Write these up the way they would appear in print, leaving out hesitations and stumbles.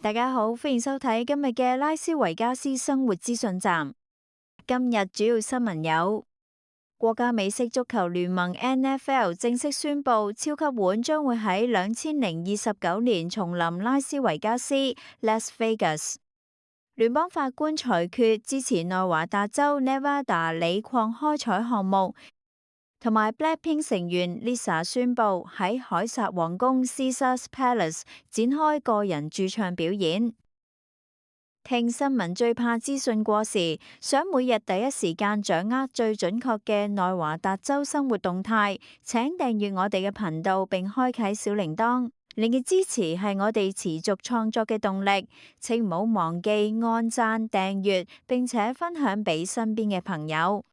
大家好，歡迎收睇今日嘅拉斯維加斯生活資訊站。今日主要新聞有：國家美式足球聯盟 NFL 正式宣布，超級碗將會喺2029年重臨拉斯維加斯 （Las Vegas）。聯邦法官裁決支持內華達州 Nevada 鋰礦開採項目，同埋 Blackpink 成員 Lisa 宣布喺凱撒皇宮 Caesars Palace 展開個人駐唱表演。聽新聞最怕資訊過時，想每日第一時間掌握最準確嘅內華達州生活動態，請訂閱我哋嘅頻道並開啟小鈴鐺。你嘅支持係我哋持續創作嘅動力，請唔好忘記按讚、訂閱並且分享俾身邊嘅朋友。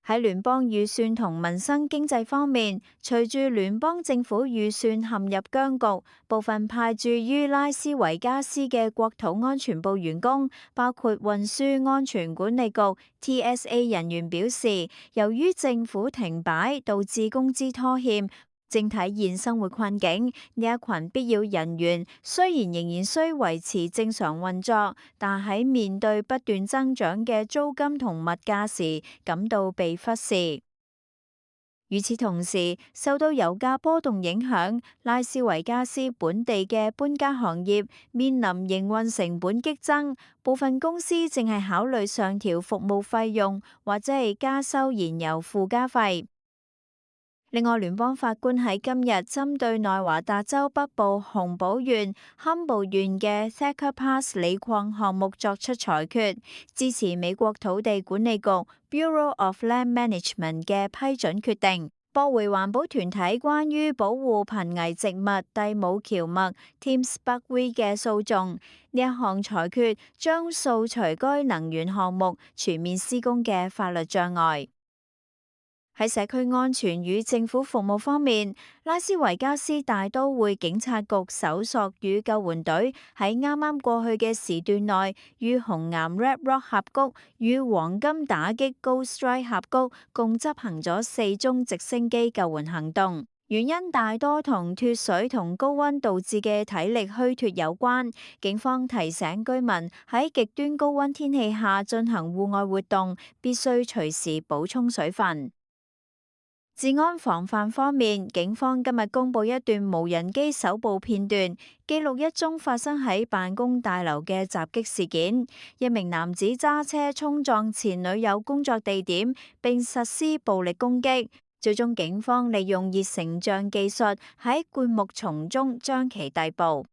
喺聯邦預算同民生經濟方面，隨住聯邦政府預算陷入僵局，部分派駐於拉斯維加斯嘅國土安全部員工，包括運輸安全管理局 TSA 人員表示，由於政府停擺，導致工資拖欠，正體現生活困境。呢一群必要人員雖然仍然需維持正常運作，但喺面對不斷增長嘅租金同物價時，感到被忽視。與此同時，受到油價波動影響，拉斯維加斯本地嘅搬家行業面臨營運成本激增，部分公司正係考慮上調服務費用，或者係加收燃油附加費。另外，聯邦法官喺今日針對內華達州北部洪堡縣堪布縣嘅 Thacker Pass 鋰礦項目作出裁決，支持美國土地管理局 Bureau of Land Management 嘅批准決定，駁回環保團體關於保護瀕危植物蒂姆喬麥 Tims Buckwheat 嘅訴訟。呢一項裁決將掃除該能源項目全面施工嘅法律障礙。喺社區安全與政府服務方面，拉斯維加斯大都會警察局搜索與救援隊喺啱啱過去嘅時段內，與紅岩 Red Rock 峽谷與黃金打擊 Gold Strike 峽谷共執行咗4宗直升機救援行動，原因大多同脫水同高溫導致嘅體力虛脫有關。警方提醒居民喺極端高溫天氣下進行戶外活動，必須隨時補充水分。治安防範方面，警方今日公布一段無人機手部片段，記錄一宗發生喺辦公大樓嘅襲擊事件。一名男子揸車衝撞前女友工作地點，並實施暴力攻擊。最終警方利用熱成像技術喺灌木叢中將其逮捕。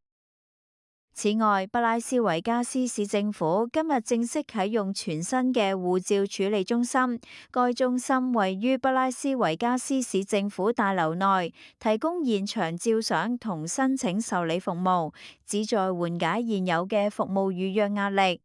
此外，布拉斯維加斯市政府今日正式啟用全新嘅護照處理中心。該中心位於布拉斯維加斯市政府大樓內，提供現場照相同申請受理服務，旨在緩解現有嘅服務預約壓力。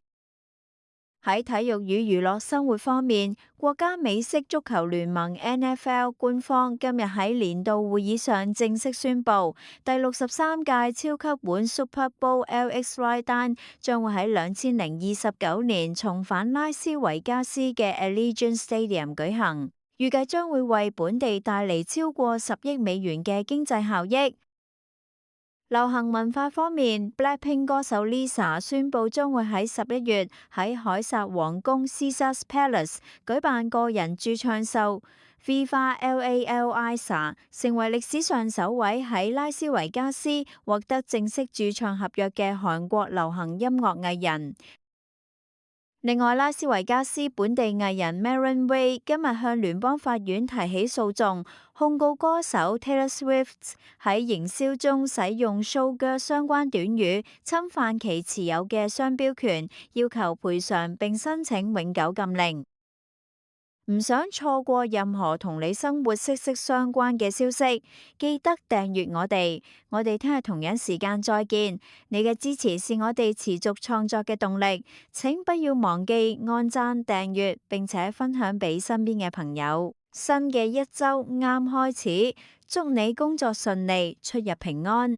喺體育與娛樂生活方面，國家美式足球聯盟 NFL 官方今日喺年度會議上正式宣布，第63屆超級碗 Super Bowl LX Ride 將會喺2029年重返拉斯維加斯嘅 Allegiant Stadium 舉行，預計將會為本地帶嚟超過10億美元嘅經濟效益。流行文化方面， Blackpink 歌手 Lisa 宣布將會喺11月喺凱撒皇宮 Caesars Palace 舉辦個人駐唱秀 Viva La Lisa， 成為歷史上首位喺拉斯維加斯獲得正式駐唱合約嘅韓國流行音樂藝人。另外，拉斯維加斯本地藝人 Marron Way 今日向聯邦法院提起訴訟，控告歌手 Taylor Swift 喺營銷中使用 showgirl 相關短語，侵犯其持有嘅商標權，要求賠償並申請永久禁令。唔想錯過任何同你生活息息相關嘅消息，記得訂閱我哋。我哋聽日同樣時間再見。你嘅支持是我哋持續創作嘅動力，請不要忘記按讚、訂閱並且分享俾身邊嘅朋友。新嘅一周啱開始，祝你工作順利，出入平安。